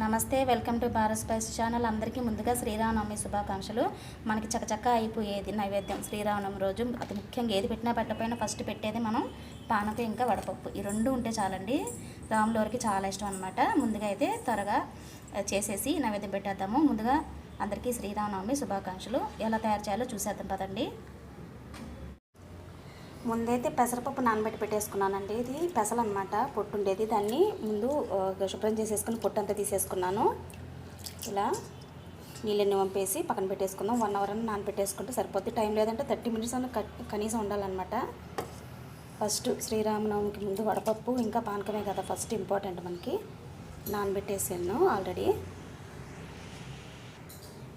నమస్తే, welcome to Bharat spice channel. అందరికీ ముందుగా శ్రీరామనవమి శుభాకాంక్షలు. మనకి చకచక అయిపోయేది నైవేద్యం శ్రీరామనవమి రోజు. అతి ముఖ్యంగా ఏది పెట్టినా పెట్టకపోయినా ఫస్ట్ పెట్టేది మనం పానకం ఇంకా వడపప్పు. ఈ రెండు ఉంటే చాలండి. రాములవారికి చాలా ఇష్టం అనమాట. ముందుగా అయితే త్వరగా చేసేసి నైవేద్యం పెట్టేద్దాము. ముందుగా అందరికీ శ్రీరామనవమి శుభాకాంక్షలు. ఎలా తయారు చేయాలో చూసేద్దాం పదండి. ముందైతే పెసరపప్పు నానబెట్టి పెట్టేసుకున్నానండి. ఇది పెసలు అనమాట, పొట్టు ఉండేది. దాన్ని ముందు శుభ్రం చేసేసుకుని పొట్టు అంతా తీసేసుకున్నాను. ఇలా నీళ్ళని వంపేసి పక్కన పెట్టేసుకుందాం. 1 అవర్ అని నానబెట్టేసుకుంటే సరిపోద్ది. టైం లేదంటే 30 మినిట్స్ అన్న కనీసం ఉండాలన్నమాట. ఫస్ట్ శ్రీరామనవమికి ముందు వడపప్పు ఇంకా పానకమే కదా ఫస్ట్ ఇంపార్టెంట్ మనకి. నానబెట్టేసాను ఆల్రెడీ.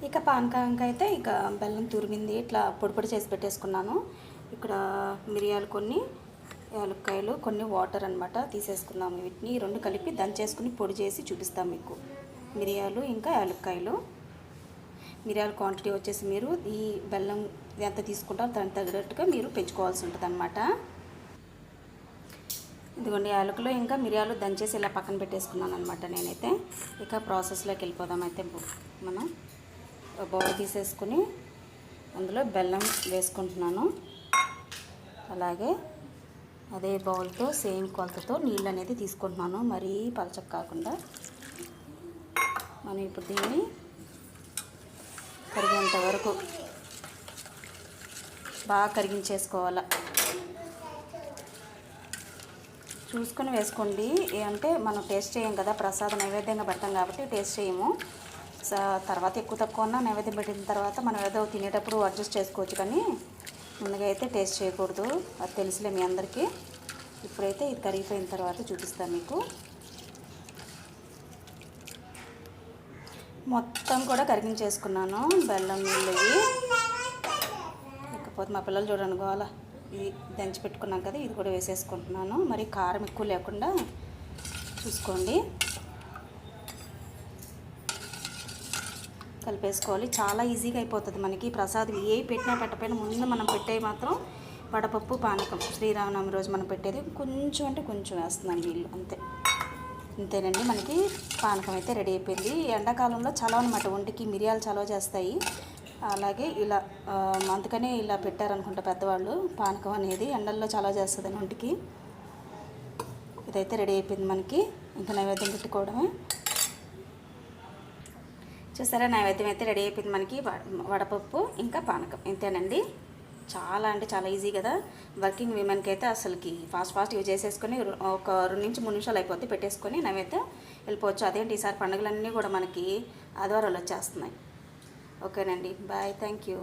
ఇక పానకానికి అయితే ఇక బెల్లం తురిమింది ఇట్లా పొడి చేసి పెట్టేసుకున్నాను. ఇక్కడ మిరియాలు కొన్ని, యాలక్కాయలు కొన్ని, వాటర్ అనమాట తీసేసుకున్నాము. వీటిని రెండు కలిపి దంచేసుకుని పొడి చేసి చూపిస్తాం మీకు. మిరియాలు ఇంకా యాలక్కాయలు. మిరియాల క్వాంటిటీ వచ్చేసి మీరు ఈ బెల్లం ఎంత తీసుకుంటారో దానికి తగ్గట్టుగా మీరు పెంచుకోవాల్సి ఉంటుంది అనమాట. ఇదిగోండి యాలకులు ఇంకా మిరియాలు దంచేసి ఇలా పక్కన పెట్టేసుకున్నాను అనమాట నేనైతే. ఇక ప్రాసెస్లోకి వెళ్ళిపోదాం. అయితే మనం బౌల్ తీసేసుకుని అందులో బెల్లం వేసుకుంటున్నాను. అలాగే అదే బౌల్తో సేమ్ కొలతతో నీళ్ళు అనేది తీసుకుంటున్నాను, మరీ పలచక కాకుండా. మనం ఇప్పుడు దీన్ని కరిగేంత వరకు బాగా కరిగించేసుకోవాలి. చూసుకొని వేసుకోండి. అంటే మనం టేస్ట్ చేయం కదా, ప్రసాద నైవేద్యంగా పెడతాం కాబట్టి టేస్ట్ చేయము. తర్వాత ఎక్కువ తక్కువ ఉన్న నైవేద్యం పెట్టిన తర్వాత మనం ఏదో తినేటప్పుడు అడ్జస్ట్ చేసుకోవచ్చు, కానీ ముందుగా అయితే టేస్ట్ చేయకూడదు. అది తెలుసులే మీ అందరికీ. ఇప్పుడైతే ఇది కరిగిపోయిన తర్వాత చూపిస్తాను మీకు. మొత్తం కూడా కరిగించేసుకున్నాను బెల్లం నీళ్ళు ఇవి. ఇకపోతే మా పిల్లలు చూడండి గోల. ఇది దంచి పెట్టుకున్నాం కదా, ఇది కూడా వేసేసుకుంటున్నాను. మరి కారం ఎక్కువ లేకుండా చూసుకోండి. కలిపేసుకోవాలి. చాలా ఈజీగా అయిపోతుంది మనకి. ప్రసాదం ఏ పెట్టినా పెట్టకపోయినా ముందు మనం పెట్టేవి మాత్రం వడపప్పు పానకం. శ్రీరామనవమి రోజు మనం పెట్టేది కొంచెం అంటే కొంచెం వేస్తున్నాను నీళ్ళు, అంతేనండి. మనకి పానకం అయితే రెడీ అయిపోయింది. ఎండాకాలంలో చలవ అనమాట, ఒంటికి మిరియాలు చలవ చేస్తాయి. అలాగే ఇలా అందుకనే ఇలా పెట్టారనుకుంటా పెద్దవాళ్ళు. పానకం అనేది ఎండల్లో చలవ చేస్తుందని ఒంటికి. ఇదైతే రెడీ అయిపోయింది మనకి. ఇంకా నైవేద్యం పెట్టుకోవడమే. చూసారా, నైవేద్యం అయితే రెడీ అయిపోయింది మనకి. వడపప్పు ఇంకా పానకం ఇంతేనండి. చాలా అంటే చాలా ఈజీ కదా. వర్కింగ్ విమెన్కి అయితే అసలుకి ఫాస్ట్ యూజ్ చేసేసుకొని ఒక 2 నుంచి 3 నిమిషాలు అయిపోతే పెట్టేసుకొని నైవేద్యం వెళ్ళిపోవచ్చు. అదేంటి ఈసారి పండుగలన్నీ కూడా మనకి ఆదివారాలు వచ్చేస్తున్నాయి. ఓకేనండి, బాయ్, థ్యాంక్ యూ.